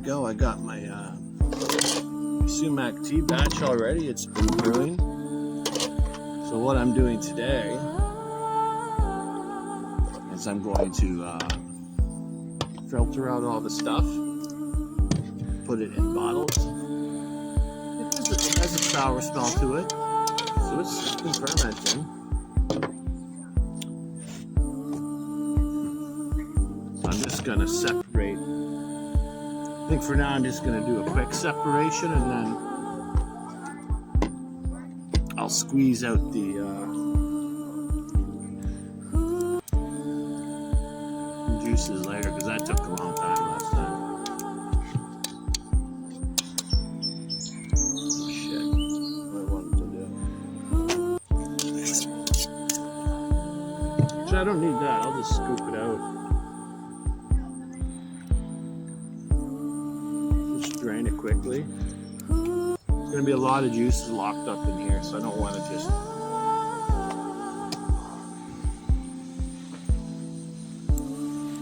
go. I got my Sumac tea batch already. It's been brewing. So what I'm doing today is I'm going to filter out all the stuff, put it in bottles. It has a sour smell to it, so it's been fermenting. So I'm just going to separate. I think for now I'm just going to do a quick separation, and then I'll squeeze out the juices later, because that took a long time last time. Shit, what I wanted to do. So I don't need that, I'll just scoop it out. Just drain it quickly. There's going to be a lot of juices locked up in here, so I don't want to just...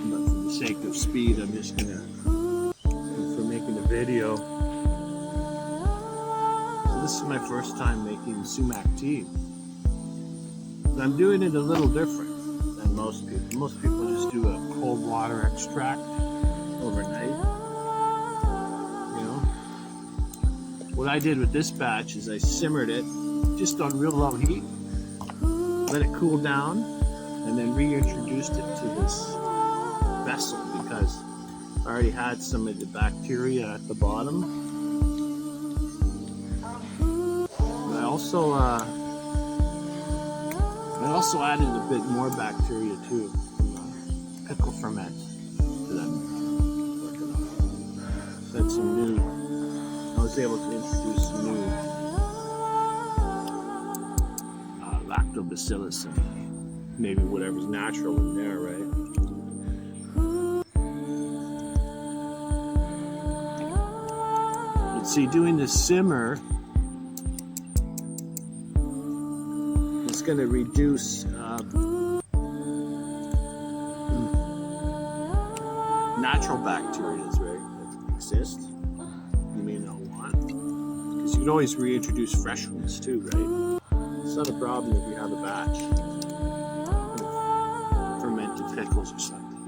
But for the sake of speed, I'm just going to... For making a video. So this is my first time making Sumac tea. I'm doing it a little different than most people. Most people just do a cold water extract overnight. What I did with this batch is I simmered it just on real low heat, let it cool down, and then reintroduced it to this vessel because I already had some of the bacteria at the bottom. But I also added a bit more bacteria too from pickle ferment that I'm working on. So that's some new. I was able to introduce some new lactobacillus and maybe whatever's natural in there, right? But see, doing the simmer is going to reduce natural bacteria, right, that exist. You may not want, because you can always reintroduce fresh ones too, right? It's not a problem if you have a batch of fermented pickles or something.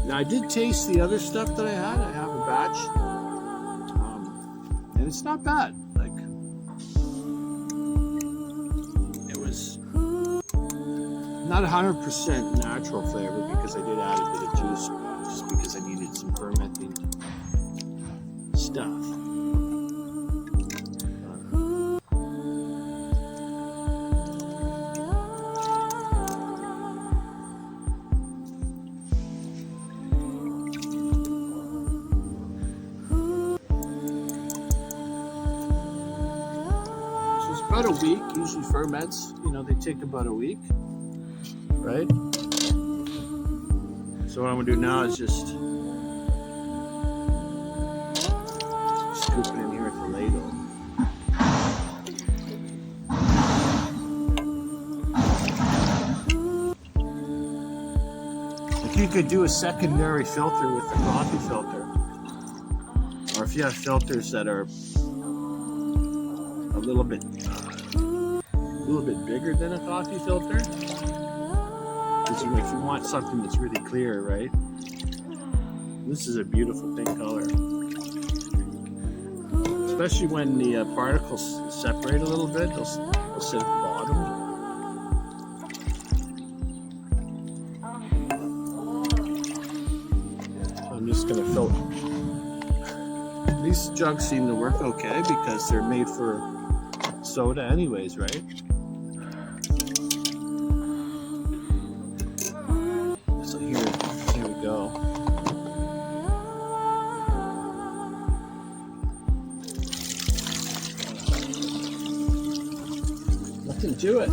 Now I did taste the other stuff that I had. I have a batch, and it's not bad. Like, it was not 100% natural flavor because I did add a bit of juice, just because I needed some fermenting stuff. So it's about a week, usually ferments, they take about a week. Right? So what I'm going to do now is just scoop it in here with the ladle. If you could do a secondary filter with the coffee filter, or if you have filters that are a little bit bigger than a coffee filter, if you want something that's really clear, right? This is a beautiful pink color. Especially when the particles separate a little bit, they'll sit at the bottom. So I'm just going to filter. These jugs seem to work okay because they're made for soda anyways, right? Do it.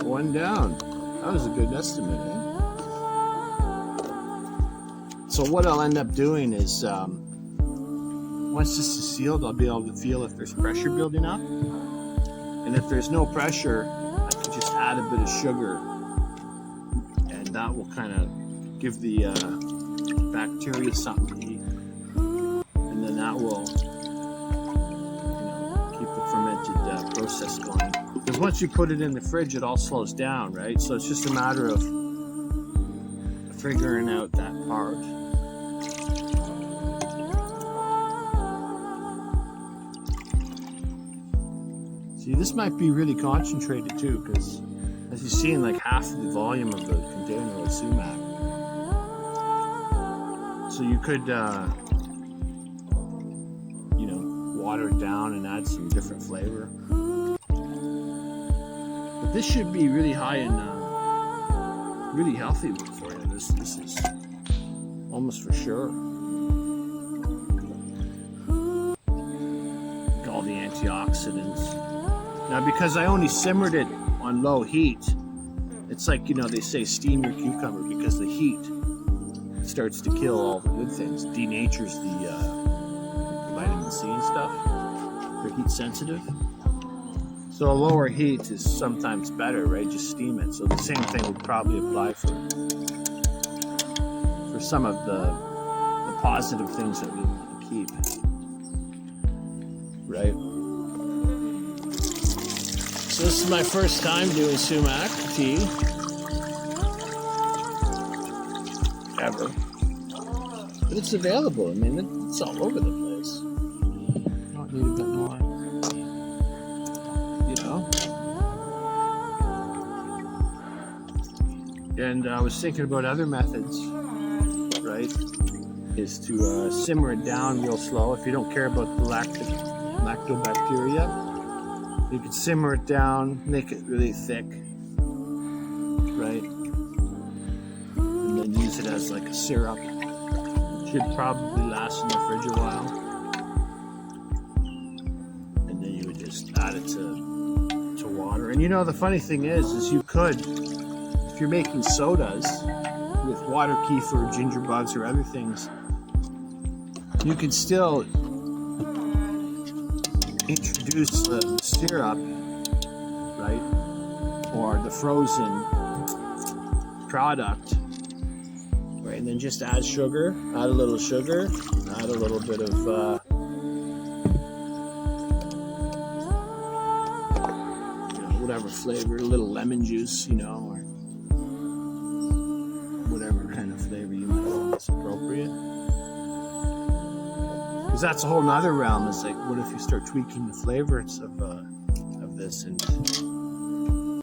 One down. That was a good estimate, eh? So what I'll end up doing is, once this is sealed, I'll be able to feel if there's pressure building up. And if there's no pressure, I can just add a bit of sugar, and that will kind of give the bacteria something to eat. And then that will, keep the fermented process going. Because once you put it in the fridge, it all slows down, right? So it's just a matter of figuring out that part. See, this might be really concentrated too, because as you see, in like half the volume of the container is sumac. So you could, water it down and add some different flavor. But this should be really high in, really healthy for you. This is almost for sure. All the antioxidants. Now, because I only simmered it on low heat, it's like, they say steam your cucumber, because the heat starts to kill all the good things, denatures the vitamin C and stuff. They're heat sensitive. So a lower heat is sometimes better, right? Just steam it. So the same thing would probably apply for some of the positive things that we want to keep, right? So this is my first time doing sumac tea ever, but it's available. I mean, it's all over the place. I don't need a bit more, And I was thinking about other methods, right? Is to simmer it down real slow. If you don't care about the lactobacteria, you can simmer it down, make it really thick, right? And then use it as like a syrup. It should probably last in the fridge a while. And then you would just add it to water. And the funny thing is you could, if you're making sodas with water kefir, ginger bugs, or other things, you can still introduce the syrup, right, or the frozen product, right, and then just add sugar, add a little sugar, add a little bit of whatever flavor, a little lemon juice, or whatever kind of flavor you might think is appropriate. Because that's a whole nother realm. It's like, what if you start tweaking the flavors of this, and